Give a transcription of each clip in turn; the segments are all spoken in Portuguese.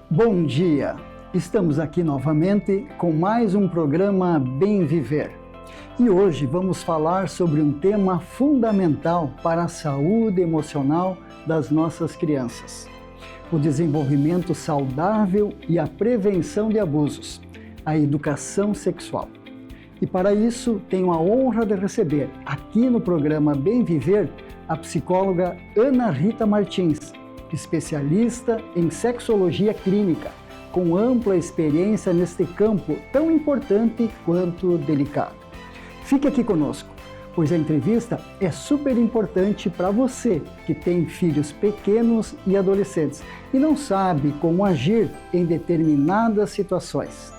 Bom dia! Estamos aqui novamente com mais um programa Bem Viver. E hoje vamos falar sobre um tema fundamental para a saúde emocional das nossas crianças: o desenvolvimento saudável e a prevenção de abusos, a educação sexual. E para isso, tenho a honra de receber aqui no programa Bem Viver a psicóloga Ana Rita Martins, especialista em sexologia clínica, com ampla experiência neste campo tão importante quanto delicado. Fique aqui conosco, pois a entrevista é super importante para você que tem filhos pequenos e adolescentes e não sabe como agir em determinadas situações.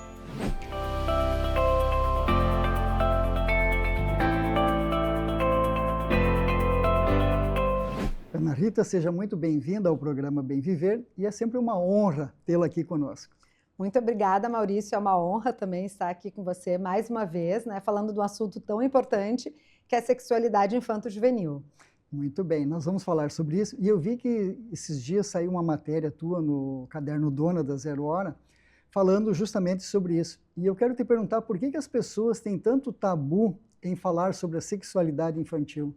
Ana Rita, seja muito bem-vinda ao programa Bem Viver e é sempre uma honra tê-la aqui conosco. Muito obrigada, Maurício. É uma honra também estar aqui com você mais uma vez, né, falando de um assunto tão importante que é a sexualidade infanto-juvenil. Muito bem, nós vamos falar sobre isso. E eu vi que esses dias saiu uma matéria tua no caderno Dona da Zero Hora, falando justamente sobre isso. E eu quero te perguntar por que as pessoas têm tanto tabu em falar sobre a sexualidade infantil?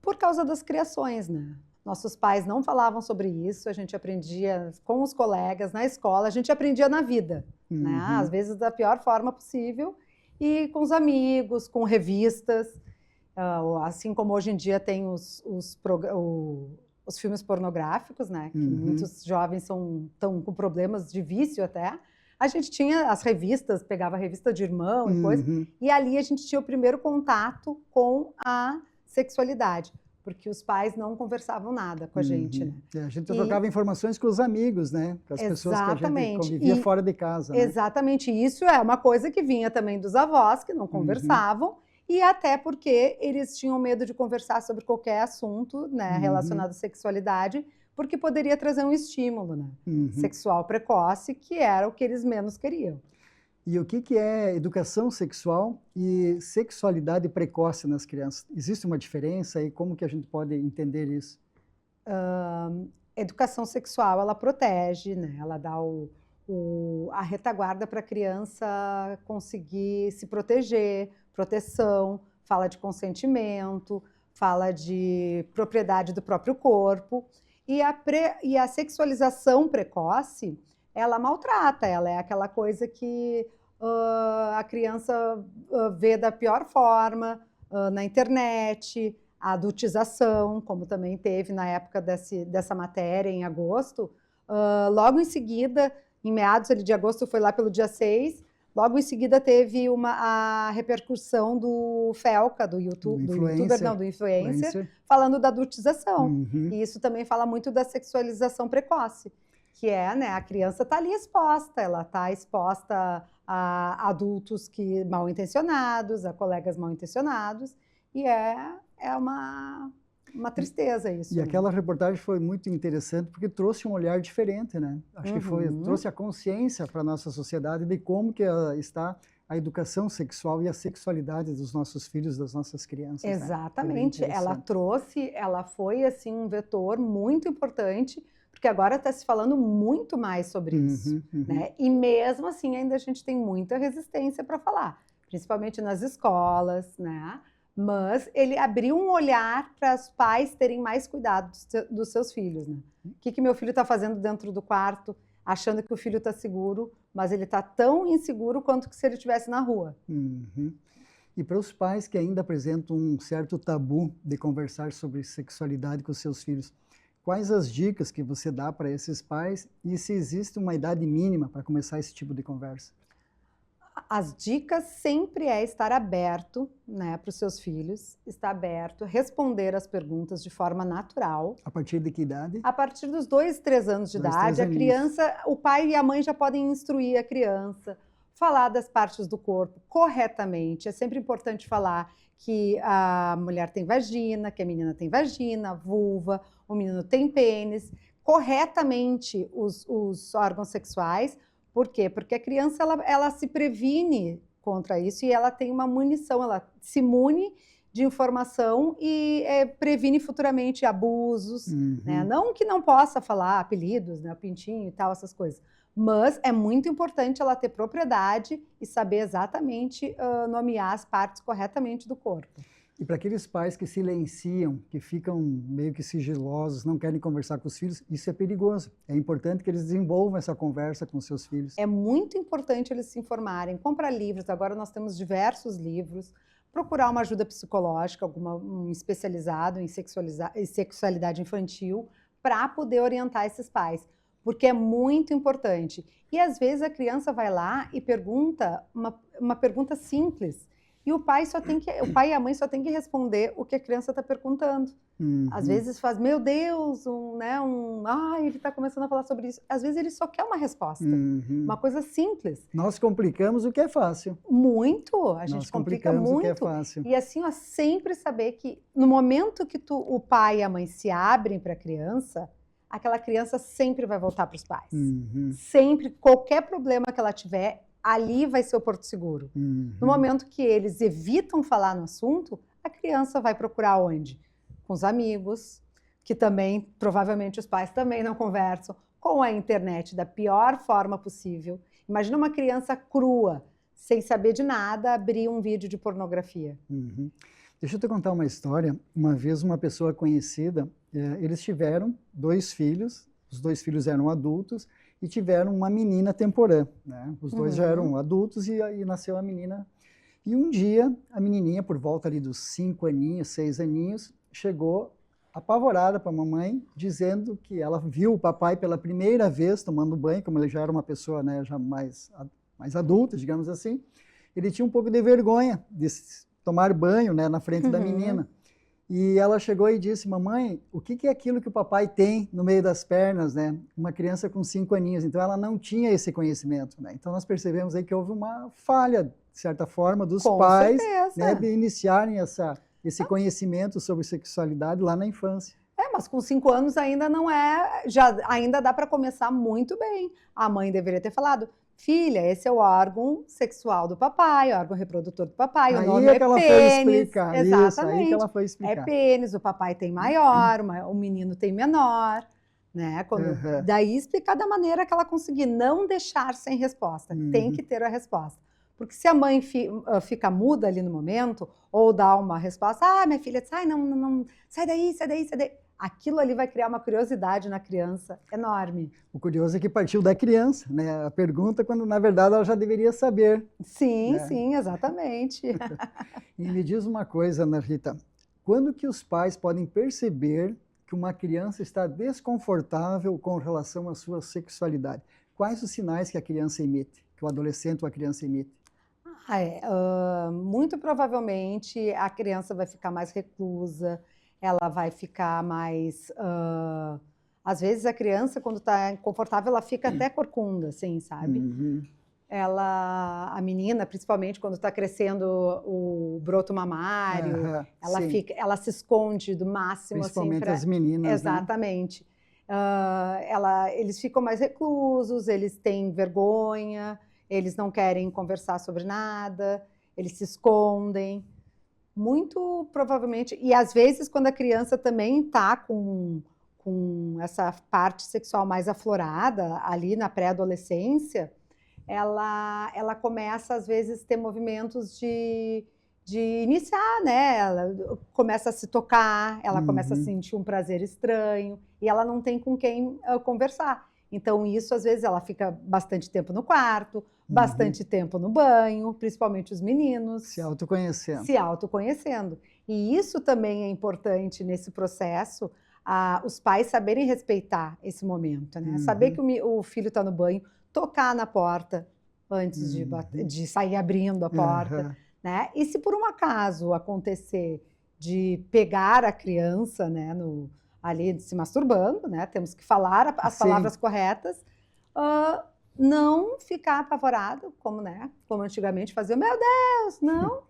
Por causa das criações, né? Nossos pais não falavam sobre isso, a gente aprendia com os colegas, na escola, a gente aprendia na vida, né? Às vezes da pior forma possível, e com os amigos, com revistas, assim como hoje em dia tem os filmes pornográficos, né? Que muitos jovens estão com problemas de vício até. A gente tinha as revistas, pegava a revista de irmão e coisa, e ali a gente tinha o primeiro contato com a sexualidade, porque os pais não conversavam nada com a gente, né? A gente trocava informações com os amigos, né? Com as pessoas que a gente convivia fora de casa. Né? Exatamente, isso é uma coisa que vinha também dos avós, que não conversavam, e até porque eles tinham medo de conversar sobre qualquer assunto, né, relacionado à sexualidade, porque poderia trazer um estímulo, né, sexual precoce, que era o que eles menos queriam. E o que é educação sexual e sexualidade precoce nas crianças? Existe uma diferença e como que a gente pode entender isso? Educação sexual, ela protege, né? Ela dá a retaguarda para a criança conseguir se proteger, proteção, fala de consentimento, fala de propriedade do próprio corpo. E a sexualização precoce, ela maltrata, ela é aquela coisa que a criança vê da pior forma na internet, a adultização, como também teve na época dessa matéria, em agosto. Logo em seguida, em meados ali de agosto, foi lá pelo dia 6, logo em seguida teve a repercussão do Felca, do influencer, falando da adultização. E isso também fala muito da sexualização precoce, que é, né, a criança está ali exposta, ela está exposta a adultos mal intencionados, a colegas mal intencionados, e é uma tristeza isso. E aquela reportagem foi muito interessante porque trouxe um olhar diferente, né? Acho que trouxe a consciência para a nossa sociedade de como que está a educação sexual e a sexualidade dos nossos filhos, das nossas crianças. Exatamente, né? Ela foi assim um vetor muito importante, porque agora está se falando muito mais sobre isso, né? E mesmo assim ainda a gente tem muita resistência para falar, principalmente nas escolas, né? Mas ele abriu um olhar para os pais terem mais cuidado dos seus filhos, né? O que meu filho está fazendo dentro do quarto, achando que o filho está seguro, mas ele está tão inseguro quanto que se ele estivesse na rua. E para os pais que ainda apresentam um certo tabu de conversar sobre sexualidade com os seus filhos, quais as dicas que você dá para esses pais e se existe uma idade mínima para começar esse tipo de conversa? As dicas sempre é estar aberto, né, para os seus filhos, estar aberto, responder as perguntas de forma natural. A partir de que idade? A partir dos 2, 3 anos de idade, a criança, o pai e a mãe já podem instruir a criança, falar das partes do corpo corretamente. É sempre importante falar que a mulher tem vagina, que a menina tem vagina, vulva, o menino tem pênis, corretamente os órgãos sexuais. Por quê? Porque a criança ela se previne contra isso e ela tem uma munição, ela se mune de informação e previne futuramente abusos, né? Não que não possa falar apelidos, né? Pintinho e tal, essas coisas. Mas é muito importante ela ter propriedade e saber exatamente nomear as partes corretamente do corpo. E para aqueles pais que silenciam, que ficam meio que sigilosos, não querem conversar com os filhos, isso é perigoso. É importante que eles desenvolvam essa conversa com seus filhos. É muito importante eles se informarem. Comprar livros, agora nós temos diversos livros. Procurar uma ajuda psicológica, um especializado em sexualidade infantil, para poder orientar esses pais. Porque é muito importante. E às vezes a criança vai lá e pergunta uma pergunta simples. E o pai e a mãe só tem que responder o que a criança está perguntando. Às vezes faz, meu Deus, ele está começando a falar sobre isso. Às vezes ele só quer uma resposta, uma coisa simples. Nós complicamos o que é fácil. Muito, a gente complica muito. O que é fácil. E assim, sempre saber que no momento que o pai e a mãe se abrem para a criança, aquela criança sempre vai voltar para os pais. Sempre, qualquer problema que ela tiver, ali vai ser o porto seguro. No momento que eles evitam falar no assunto, a criança vai procurar onde? Com os amigos, que também, provavelmente os pais também não conversam, com a internet da pior forma possível. Imagina uma criança crua, sem saber de nada, abrir um vídeo de pornografia. Deixa eu te contar uma história. Uma vez uma pessoa conhecida, eles tiveram 2 filhos, os 2 filhos eram adultos, e tiveram uma menina temporã, né? Os 2 já eram adultos e aí nasceu a menina. E um dia, a menininha, por volta ali dos 5 aninhos, 6 aninhos, chegou apavorada para a mamãe, dizendo que ela viu o papai pela primeira vez tomando banho, como ele já era uma pessoa, né, já mais adulta, digamos assim. Ele tinha um pouco de vergonha de tomar banho, né, na frente da menina. E ela chegou e disse, mamãe, o que é aquilo que o papai tem no meio das pernas, né? Uma criança com 5 aninhos. Então, ela não tinha esse conhecimento, né? Então, nós percebemos aí que houve uma falha, de certa forma, dos pais, né, de iniciarem esse conhecimento sobre sexualidade lá na infância. Mas com 5 anos ainda não ainda dá para começar muito bem. A mãe deveria ter falado, filha, esse é o órgão sexual do papai, o órgão reprodutor do papai, o nome é pênis. Exatamente. Isso, aí que ela foi explicar. É pênis, o papai tem maior, o menino tem menor, né? Daí explicar da maneira que ela conseguir, não deixar sem resposta, tem que ter a resposta. Porque se a mãe fica muda ali no momento, ou dá uma resposta, minha filha, sai, não, sai daí, aquilo ali vai criar uma curiosidade na criança enorme. O curioso é que partiu da criança, né? A pergunta, quando na verdade ela já deveria saber. Sim, né? Sim, exatamente. E me diz uma coisa, Ana Rita, quando que os pais podem perceber que uma criança está desconfortável com relação à sua sexualidade? Quais os sinais que a criança emite, que o adolescente ou a criança emite? Muito provavelmente a criança vai ficar mais reclusa, ela vai ficar mais... às vezes a criança, quando está confortável, ela fica até corcunda, assim, sabe? A menina, principalmente quando está crescendo o broto mamário, ela se esconde do máximo. Principalmente as meninas. Exatamente. Né? Eles ficam mais reclusos, eles têm vergonha, eles não querem conversar sobre nada, eles se escondem. Muito provavelmente, e às vezes quando a criança também está com essa parte sexual mais aflorada, ali na pré-adolescência, ela começa às vezes a ter movimentos de iniciar, né? Ela começa a se tocar, ela começa a sentir um prazer estranho, e ela não tem com quem conversar. Então isso às vezes ela fica bastante tempo no quarto, bastante tempo no banho, principalmente os meninos. Se autoconhecendo. Se autoconhecendo. E isso também é importante nesse processo, os pais saberem respeitar esse momento, né? Saber que o filho está no banho, tocar na porta antes de sair abrindo a porta, né? E se por um acaso acontecer de pegar a criança, né, ali se masturbando, né? Temos que falar as palavras corretas, não ficar apavorado, como antigamente fazia, meu Deus, não.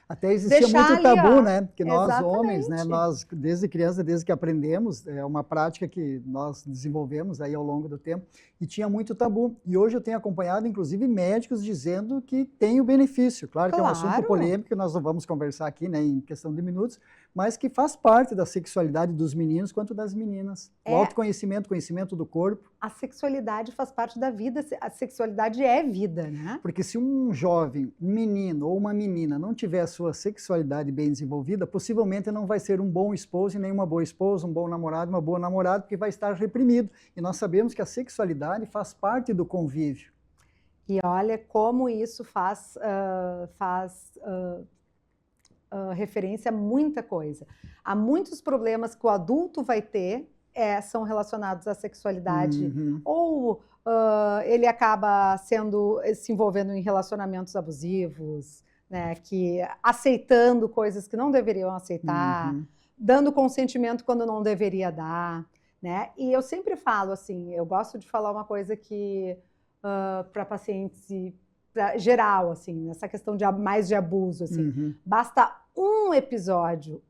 Até existia Deixar muito ali, tabu, ó. né? Que nós homens, né? Exatamente. Nós, desde criança, desde que aprendemos, é uma prática que nós desenvolvemos aí ao longo do tempo, e tinha muito tabu. E hoje eu tenho acompanhado, inclusive, médicos dizendo que tem o benefício. Claro que é um assunto Claro. polêmico, que nós não vamos conversar aqui, né, em questão de minutos, mas que faz parte da sexualidade dos meninos quanto das meninas. O autoconhecimento, conhecimento do corpo. A sexualidade faz parte da vida, a sexualidade é vida, né? Porque se um jovem, um menino ou uma menina não tiver a sua sexualidade bem desenvolvida, possivelmente não vai ser um bom esposo e nem uma boa esposa, um bom namorado, uma boa namorada, porque vai estar reprimido. E nós sabemos que a sexualidade faz parte do convívio. E olha como isso faz referência a muita coisa. Há muitos problemas que o adulto vai ter são relacionados à sexualidade. Ou ele acaba se envolvendo em relacionamentos abusivos, né, aceitando coisas que não deveriam aceitar, dando consentimento quando não deveria dar. Né? E eu sempre falo assim, eu gosto de falar uma coisa que para pacientes geral, assim, nessa questão mais de abuso, assim, basta um episódio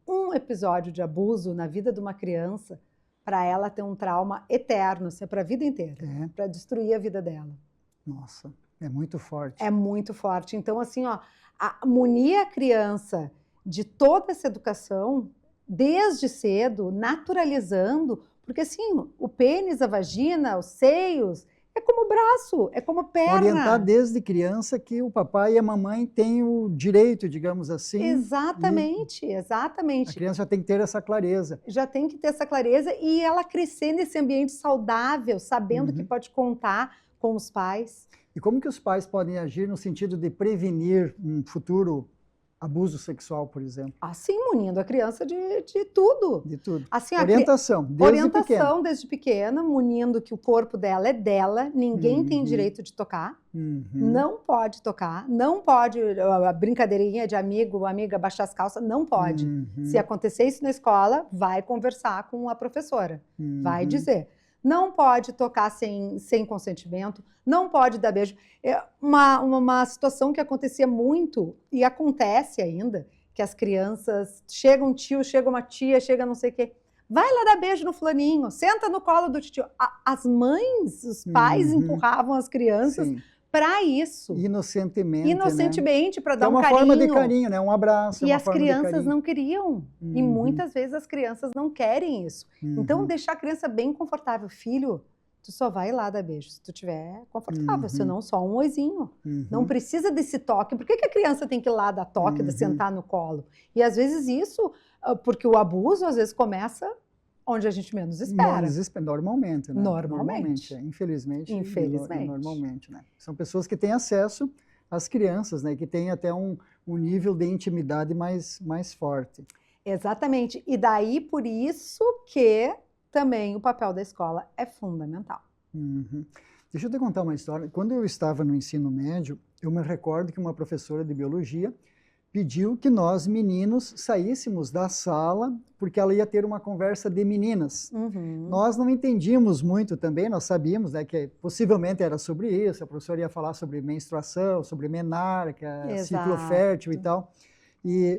de abuso na vida de uma criança para ela ter um trauma eterno, assim, para a vida inteira, para destruir a vida dela. Nossa, é muito forte. É muito forte. Então, assim, ó, munir a criança de toda essa educação, desde cedo, naturalizando, porque assim, o pênis, a vagina, os seios, é como braço, é como perna. Orientar desde criança que o papai e a mamãe têm o direito, digamos assim. Exatamente, exatamente. A criança já tem que ter essa clareza. Já tem que ter essa clareza e ela crescer nesse ambiente saudável, sabendo que pode contar com os pais. E como que os pais podem agir no sentido de prevenir um futuro abuso sexual, por exemplo? Assim, munindo a criança de tudo. De tudo. Assim, orientação, desde pequena, munindo que o corpo dela é dela, ninguém tem direito de tocar, não pode tocar, não pode, a brincadeirinha de amigo, amiga, baixar as calças, não pode. Se acontecer isso na escola, vai conversar com a professora, vai dizer. Não pode tocar sem consentimento, não pode dar beijo. É uma situação que acontecia muito, e acontece ainda, que as crianças, chega um tio, chega uma tia, chega não sei o quê, vai lá dar beijo no fulaninho, senta no colo do tio. As mães, os pais empurravam as crianças para isso. Inocentemente, para dar um carinho. É uma forma de carinho, né? Um abraço. E as crianças não queriam. E muitas vezes as crianças não querem isso. Então, deixar a criança bem confortável. Filho, tu só vai lá dar beijo se tu estiver confortável, senão só um oizinho. Não precisa desse toque. Por que a criança tem que ir lá dar toque, de sentar no colo? E às vezes isso, porque o abuso às vezes começa onde a gente menos espera. Normalmente, né? Normalmente. Infelizmente. Infelizmente. Normalmente, né? São pessoas que têm acesso às crianças, né? Que têm até um nível de intimidade mais forte. Exatamente. E daí, por isso que também o papel da escola é fundamental. Deixa eu te contar uma história. Quando eu estava no ensino médio, eu me recordo que uma professora de biologia pediu que nós, meninos, saíssemos da sala, porque ela ia ter uma conversa de meninas. Nós não entendíamos muito também, nós sabíamos, né, que possivelmente era sobre isso, a professora ia falar sobre menstruação, sobre menarca, ciclo fértil e tal.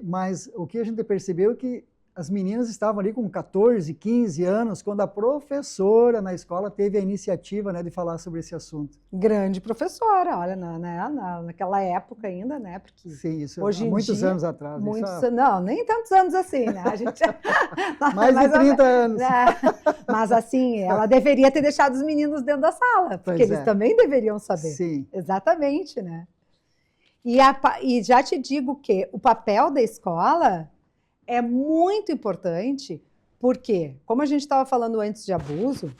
Mas o que a gente percebeu é que as meninas estavam ali com 14, 15 anos, quando a professora na escola teve a iniciativa, né, de falar sobre esse assunto. Grande professora, olha, naquela época ainda, né? Porque sim, isso hoje há muitos anos atrás. Não, nem tantos anos assim, né? A gente... Mais de 30 anos. Mas assim, ela deveria ter deixado os meninos dentro da sala, porque eles também deveriam saber. Sim. Exatamente, né? E já te digo que o papel da escola é muito importante, porque, como a gente estava falando antes de abuso,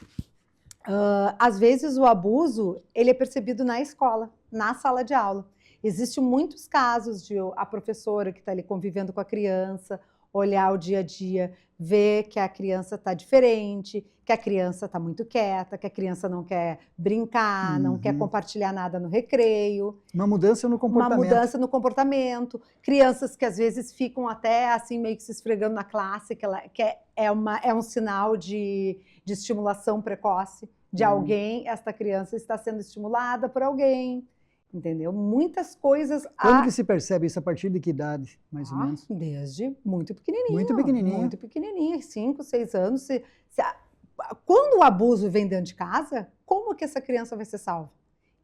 às vezes o abuso ele é percebido na escola, na sala de aula. Existem muitos casos de a professora que está ali convivendo com a criança, olhar o dia a dia, ver que a criança está diferente, que a criança está muito quieta, que a criança não quer brincar, não quer compartilhar nada no recreio. Uma mudança no comportamento. Uma mudança no comportamento. Crianças que às vezes ficam até assim meio que se esfregando na classe, que é um sinal de estimulação precoce de alguém. Esta criança está sendo estimulada por alguém. entendeu? Muitas coisas... Quando que se percebe isso? A partir de que idade, mais ou menos? Desde muito pequenininho. Muito pequenininho. Muito pequenininho, 5, 6 anos. Quando o abuso vem dentro de casa, como que essa criança vai ser salva?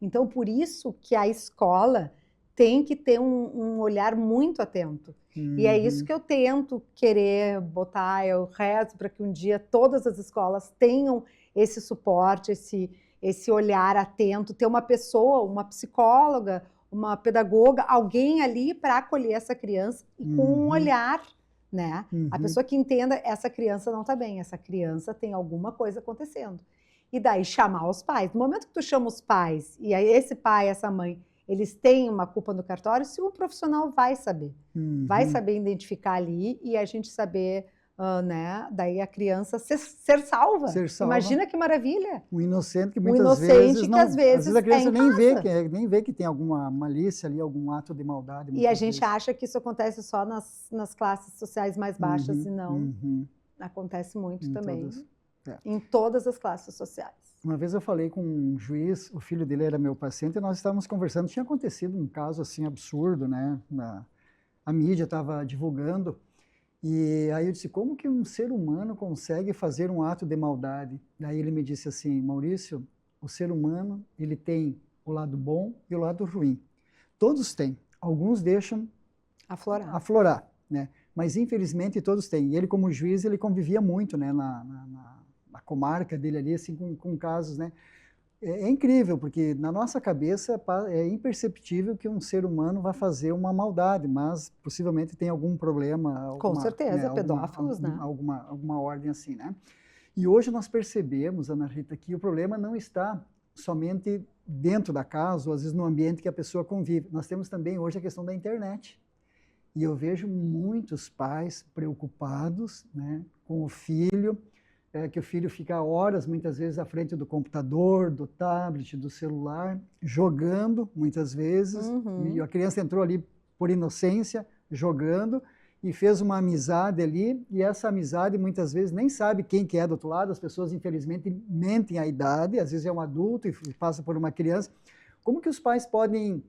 Então, por isso que a escola tem que ter um olhar muito atento. E é isso que eu tento querer botar, eu rezo para que um dia todas as escolas tenham esse suporte, esse olhar atento, ter uma pessoa, uma psicóloga, uma pedagoga, alguém ali para acolher essa criança e com um olhar, né? A pessoa que entenda, essa criança não está bem, essa criança tem alguma coisa acontecendo. E daí chamar os pais. No momento que tu chama os pais, e aí esse pai, essa mãe, eles têm uma culpa no cartório, se o profissional vai saber identificar ali e a gente saber, né, daí a criança ser salva. Imagina que maravilha. O inocente que muitas vezes não, às vezes a criança nem vê que tem alguma malícia ali, algum ato de maldade. E a gente acha que isso acontece só nas classes sociais mais baixas e não. Acontece muito também. Em todas as classes sociais. Uma vez eu falei com um juiz, o filho dele era meu paciente, e nós estávamos conversando, tinha acontecido um caso assim absurdo, né? A mídia estava divulgando, e aí eu disse, como que um ser humano consegue fazer um ato de maldade? Daí ele me disse assim, Maurício, o ser humano, ele tem o lado bom e o lado ruim. Todos têm, alguns deixam aflorar, né? Mas infelizmente todos têm. E ele como juiz, ele convivia muito, né, na comarca dele ali, assim, com casos, né? É incrível, porque na nossa cabeça é imperceptível que um ser humano vai fazer uma maldade, mas possivelmente tem algum problema. Com certeza, né, pedófilos, né? Alguma ordem assim, né? E hoje nós percebemos, Ana Rita, que o problema não está somente dentro da casa, ou às vezes no ambiente que a pessoa convive. Nós temos também hoje a questão da internet. E eu vejo muitos pais preocupados, né, com o filho, que o filho fica horas, muitas vezes, à frente do computador, do tablet, do celular, jogando, muitas vezes. E a criança entrou ali por inocência, jogando, e fez uma amizade ali, e essa amizade, muitas vezes, nem sabe quem que é do outro lado. As pessoas, infelizmente, mentem a idade, às vezes é um adulto e passa por uma criança. Como que os pais podem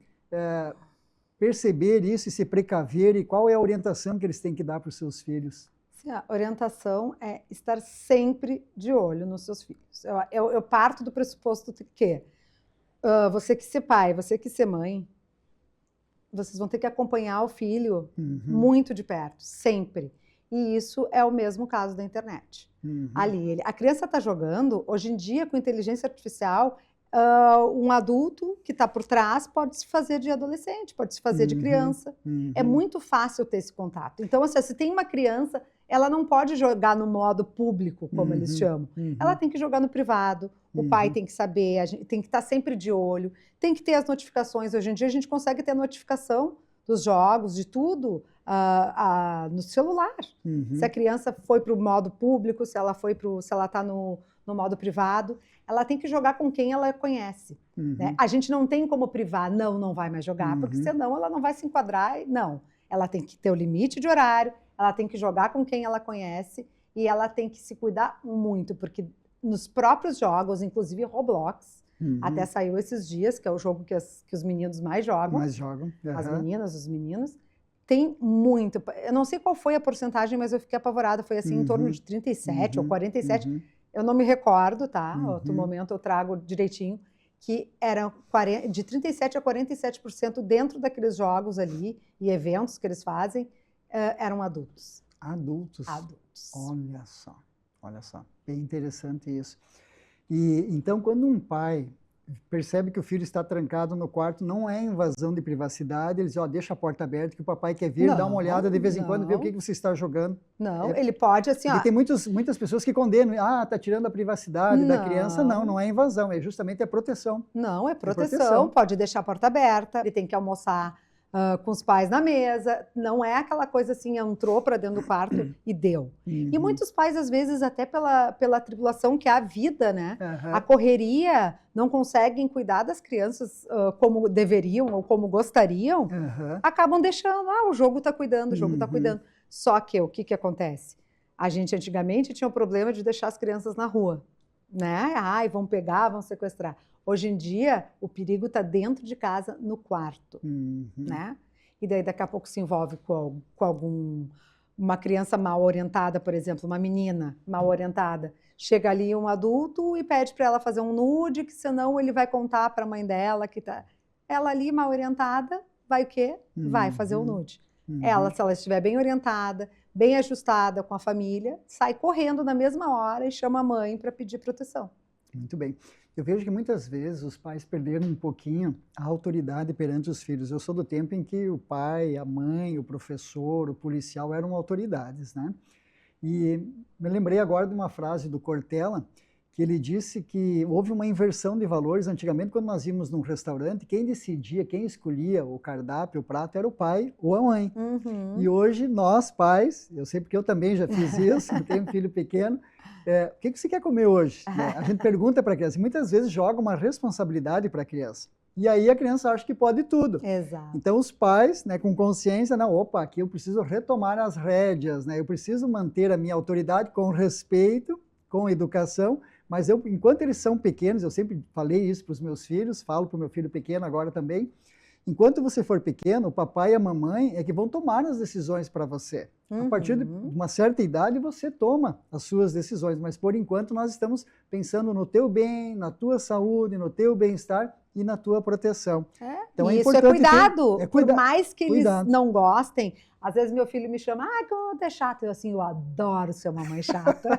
perceber isso e se precaver, e qual é a orientação que eles têm que dar para os seus filhos? A orientação é estar sempre de olho nos seus filhos. Eu parto do pressuposto de que você que ser pai, você que ser mãe, vocês vão ter que acompanhar o filho muito de perto, sempre. E isso é o mesmo caso da internet. Ali, a criança está jogando, hoje em dia, com inteligência artificial, um adulto que está por trás pode se fazer de adolescente, pode se fazer de criança. É muito fácil ter esse contato. Então, assim, se tem uma criança, ela não pode jogar no modo público, como eles chamam. Ela tem que jogar no privado, o pai tem que saber, a gente tem que estar sempre de olho, tem que ter as notificações. Hoje em dia a gente consegue ter notificação dos jogos, de tudo, no celular. Se a criança foi para o modo público, se ela está no modo privado, ela tem que jogar com quem ela conhece. Né? A gente não tem como privar, não vai mais jogar, porque senão ela não vai se enquadrar. Não, ela tem que ter o limite de horário, ela tem que jogar com quem ela conhece e ela tem que se cuidar muito, porque nos próprios jogos, inclusive Roblox, até saiu esses dias, que é o jogo que os meninos mais jogam. As meninas, os meninos. Tem muito. Eu não sei qual foi a porcentagem, mas eu fiquei apavorada. Foi assim, em torno de 37 ou 47. Eu não me recordo, tá? Outro momento eu trago direitinho. Que eram de 37% a 47% dentro daqueles jogos ali e eventos que eles fazem, eram adultos. Adultos? Adultos. Olha só. Bem interessante isso. E então, quando um pai percebe que o filho está trancado no quarto, não é invasão de privacidade, ele diz, deixa a porta aberta que o papai quer vir, dar uma olhada de vez em quando, ver o que você está jogando. Não, ele pode assim... Tem muitas pessoas que condenam, está tirando a privacidade da criança. Não é invasão, é justamente a proteção. Não, é proteção, pode deixar a porta aberta, ele tem que almoçar com os pais na mesa, não é aquela coisa assim, entrou para dentro do quarto e deu. E muitos pais, às vezes, até pela tribulação que é a vida, né? A correria, não conseguem cuidar das crianças como deveriam ou como gostariam, acabam deixando, o jogo está cuidando, o jogo está cuidando. Só que o que acontece? A gente antigamente tinha o problema de deixar as crianças na rua. né? Ai, vão pegar, vão sequestrar. Hoje em dia, o perigo está dentro de casa, no quarto, né? E daí daqui a pouco se envolve com uma criança mal orientada, por exemplo, uma menina mal orientada. Chega ali um adulto e pede para ela fazer um nude, que senão ele vai contar para a mãe dela que tá. Ela ali mal orientada vai o quê? Vai fazer o nude. Ela, se ela estiver bem orientada, bem ajustada com a família, sai correndo na mesma hora e chama a mãe para pedir proteção. Muito bem. Eu vejo que muitas vezes os pais perderam um pouquinho a autoridade perante os filhos. Eu sou do tempo em que o pai, a mãe, o professor, o policial eram autoridades, né? E me lembrei agora de uma frase do Cortella, que ele disse que houve uma inversão de valores. Antigamente, quando nós íamos num restaurante, quem decidia, quem escolhia o cardápio, o prato, era o pai ou a mãe. E hoje, nós, pais, eu sei porque eu também já fiz isso, eu tenho um filho pequeno, o que você quer comer hoje? A gente pergunta para a criança, e muitas vezes joga uma responsabilidade para a criança. E aí a criança acha que pode tudo. Exato. Então os pais, né, com consciência, não, opa, aqui eu preciso retomar as rédeas, né, eu preciso manter a minha autoridade com respeito, com educação, mas eu, enquanto eles são pequenos, eu sempre falei isso para os meus filhos, falo para o meu filho pequeno agora também, enquanto você for pequeno, o papai e a mamãe é que vão tomar as decisões para você. A partir de uma certa idade, você toma as suas decisões, mas por enquanto nós estamos pensando no teu bem, na tua saúde, no teu bem-estar e na tua proteção. Então, e isso é cuidado. Por mais que eles não gostem, às vezes meu filho me chama, que eu é chato. Eu assim, eu adoro ser uma mãe chata.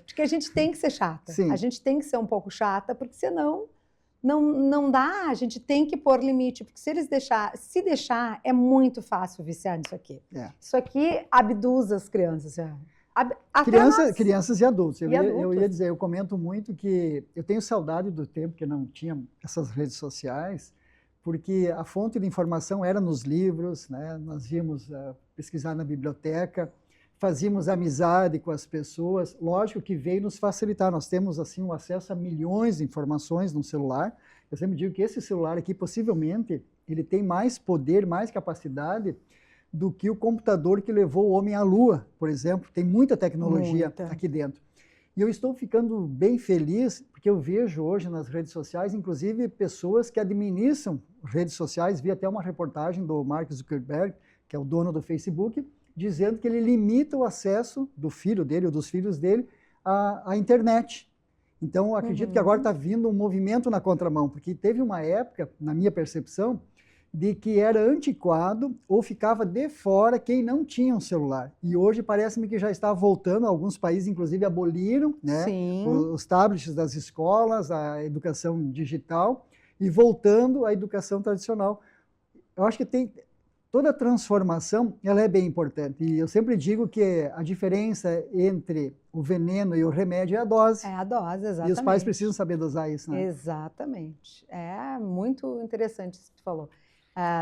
Porque a gente tem que ser chata. Sim. A gente tem que ser um pouco chata, porque senão não dá, a gente tem que pôr limite, porque se deixar, é muito fácil viciar nisso aqui. Isso aqui abduz as crianças. Crianças e adultos. Eu ia dizer, eu comento muito que eu tenho saudade do tempo que não tinha essas redes sociais, porque a fonte de informação era nos livros, né? Nós íamos pesquisar na biblioteca, fazíamos amizade com as pessoas, lógico que veio nos facilitar, nós temos assim um acesso a milhões de informações no celular. Eu sempre digo que esse celular aqui, possivelmente, ele tem mais poder, mais capacidade do que o computador que levou o homem à Lua, por exemplo. Tem muita tecnologia aqui dentro. E eu estou ficando bem feliz, porque eu vejo hoje nas redes sociais, inclusive, pessoas que administram redes sociais, vi até uma reportagem do Mark Zuckerberg, que é o dono do Facebook, dizendo que ele limita o acesso do filho dele ou dos filhos dele à internet. Então, eu acredito que agora está vindo um movimento na contramão, porque teve uma época, na minha percepção, de que era antiquado ou ficava de fora quem não tinha um celular. E hoje parece-me que já está voltando, alguns países inclusive aboliram, né, os tablets das escolas, a educação digital, e voltando à educação tradicional. Eu acho que toda transformação, ela é bem importante. E eu sempre digo que a diferença entre o veneno e o remédio é a dose. É a dose, exatamente. E os pais precisam saber dosar isso, né? Exatamente. É muito interessante isso que tu falou.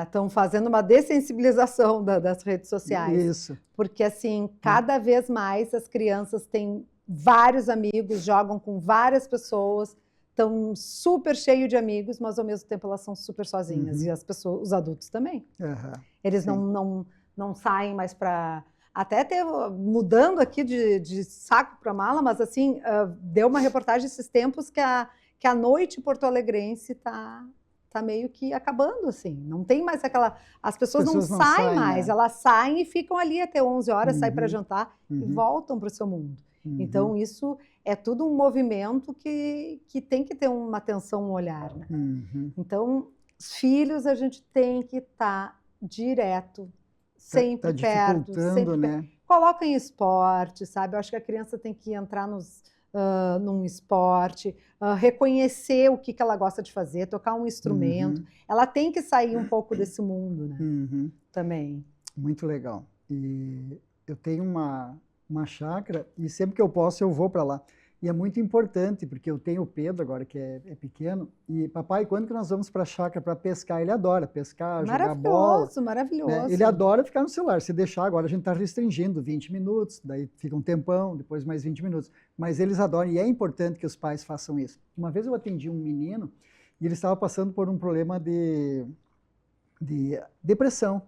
Estão fazendo uma dessensibilização das redes sociais. Isso. Porque, assim, cada vez mais as crianças têm vários amigos, jogam com várias pessoas, estão super cheios de amigos, mas ao mesmo tempo elas são super sozinhas. E as pessoas, os adultos também. Eles não saem mais para... Até mudando aqui de saco para mala, mas assim, deu uma reportagem esses tempos que a noite porto-alegrense está meio que acabando, assim. Não tem mais aquela... As pessoas não saem mais, elas saem e ficam ali até 11 horas, saem para jantar e voltam para o seu mundo. Então, isso é tudo um movimento que tem que ter uma atenção, um olhar. Né? Então, os filhos, a gente tem que estar direto, sempre perto. Sempre né? Coloca em esporte, sabe? Eu acho que a criança tem que entrar num esporte, reconhecer o que ela gosta de fazer, tocar um instrumento. Ela tem que sair um pouco desse mundo, né? Também. Muito legal. E eu tenho uma chácara e sempre que eu posso eu vou para lá. E é muito importante, porque eu tenho o Pedro agora, que é pequeno, e papai, quando que nós vamos para a chácara para pescar? Ele adora pescar, jogar bola. Maravilhoso. Né? Ele adora ficar no celular. Se deixar, agora a gente está restringindo 20 minutos, daí fica um tempão, depois mais 20 minutos. Mas eles adoram e é importante que os pais façam isso. Uma vez eu atendi um menino e ele estava passando por um problema de de depressão.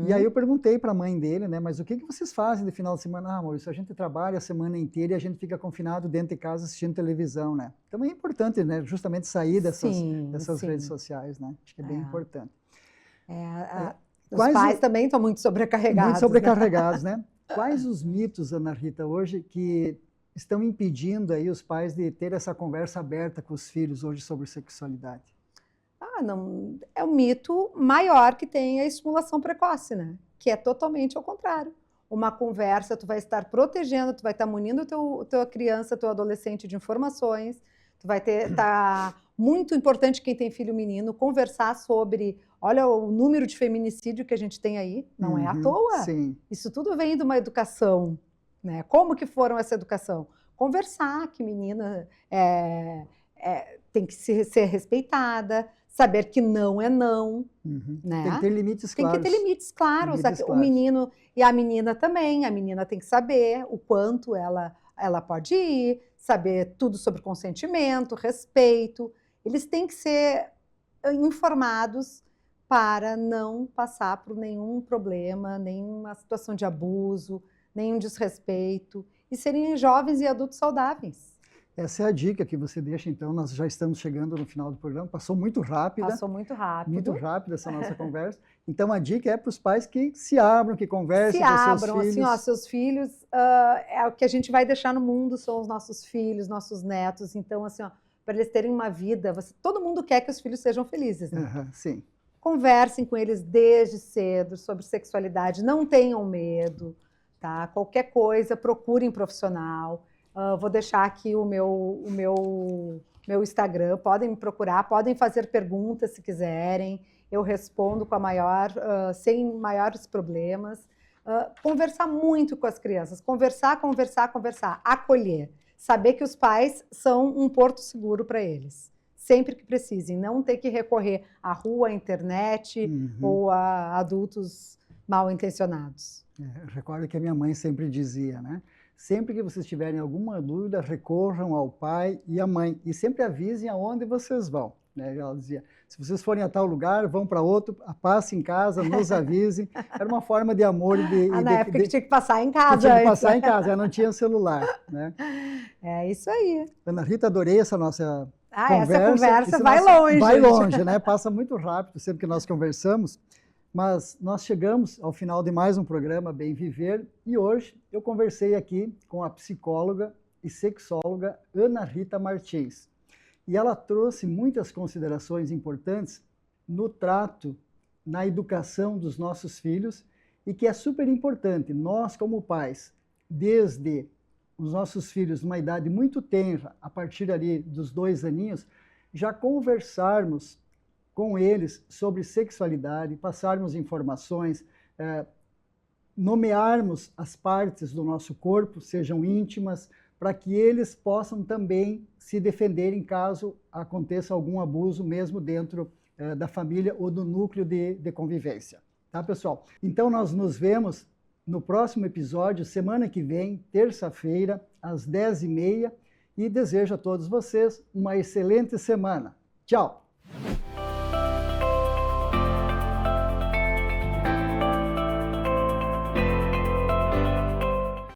E aí eu perguntei para a mãe dele, né, mas o que vocês fazem de final de semana? Ah, Maurício, a gente trabalha a semana inteira e a gente fica confinado dentro de casa assistindo televisão, né? Então é importante, né, justamente sair dessas redes sociais, né? Acho que é bem importante. Os pais também estão muito sobrecarregados. Muito sobrecarregados, né? Quais os mitos, Ana Rita, hoje que estão impedindo aí os pais de ter essa conversa aberta com os filhos hoje sobre sexualidade? Não, é um mito maior que tem a estimulação precoce, né? Que é totalmente ao contrário. Uma conversa, tu vai estar protegendo, tu vai estar munindo tua criança, teu adolescente de informações, tu vai tá muito importante quem tem filho menino, conversar sobre, olha o número de feminicídio que a gente tem aí, não é à toa. Sim. Isso tudo vem de uma educação, né? Como que foram essa educação? Conversar, que menina tem que ser respeitada, saber que não é não, né? Tem que ter limites claros. Tem que ter limites claros. O menino e a menina também. A menina tem que saber o quanto ela pode ir, saber tudo sobre consentimento, respeito. Eles têm que ser informados para não passar por nenhum problema, nenhuma situação de abuso, nenhum desrespeito, e serem jovens e adultos saudáveis. Essa é a dica que você deixa, então. Nós já estamos chegando no final do programa. Passou muito rápido. Passou muito rápido. Muito rápido essa nossa conversa. Então, a dica é para os pais que se abram, que conversem com seus filhos. Assim, ó, seus filhos, é o que a gente vai deixar no mundo, são os nossos filhos, nossos netos. Então, assim, ó, para eles terem uma vida, todo mundo quer que os filhos sejam felizes, né? Sim. Conversem com eles desde cedo sobre sexualidade, não tenham medo, tá? Qualquer coisa, procurem profissional. Vou deixar aqui o meu Instagram, podem me procurar, podem fazer perguntas se quiserem, eu respondo com sem maiores problemas. Conversar muito com as crianças, conversar, acolher, saber que os pais são um porto seguro para eles, sempre que precisem, não ter que recorrer à rua, à internet ou a adultos mal intencionados. Recordo que a minha mãe sempre dizia, né? Sempre que vocês tiverem alguma dúvida, recorram ao pai e à mãe. E sempre avisem aonde vocês vão. Né? Ela dizia, se vocês forem a tal lugar, vão para outro, passem em casa, nos avisem. Era uma forma de amor. Na época que tinha que passar em casa. Tinha que passar em casa, não tinha celular. Né? É isso aí. Ana Rita, adorei essa nossa conversa. Essa conversa vai longe. Vai longe, né? Passa muito rápido sempre que nós conversamos. Mas nós chegamos ao final de mais um programa Bem Viver e hoje eu conversei aqui com a psicóloga e sexóloga Ana Rita Martins. E ela trouxe muitas considerações importantes no trato, na educação dos nossos filhos e que é super importante nós como pais, desde os nossos filhos numa idade muito tenra, a partir ali dos 2 aninhos, já conversarmos com eles sobre sexualidade, passarmos informações, nomearmos as partes do nosso corpo, sejam íntimas, para que eles possam também se defenderem caso aconteça algum abuso, mesmo dentro da família ou do núcleo de convivência. Tá, pessoal? Então, nós nos vemos no próximo episódio, semana que vem, terça-feira, às 10h30, e desejo a todos vocês uma excelente semana. Tchau!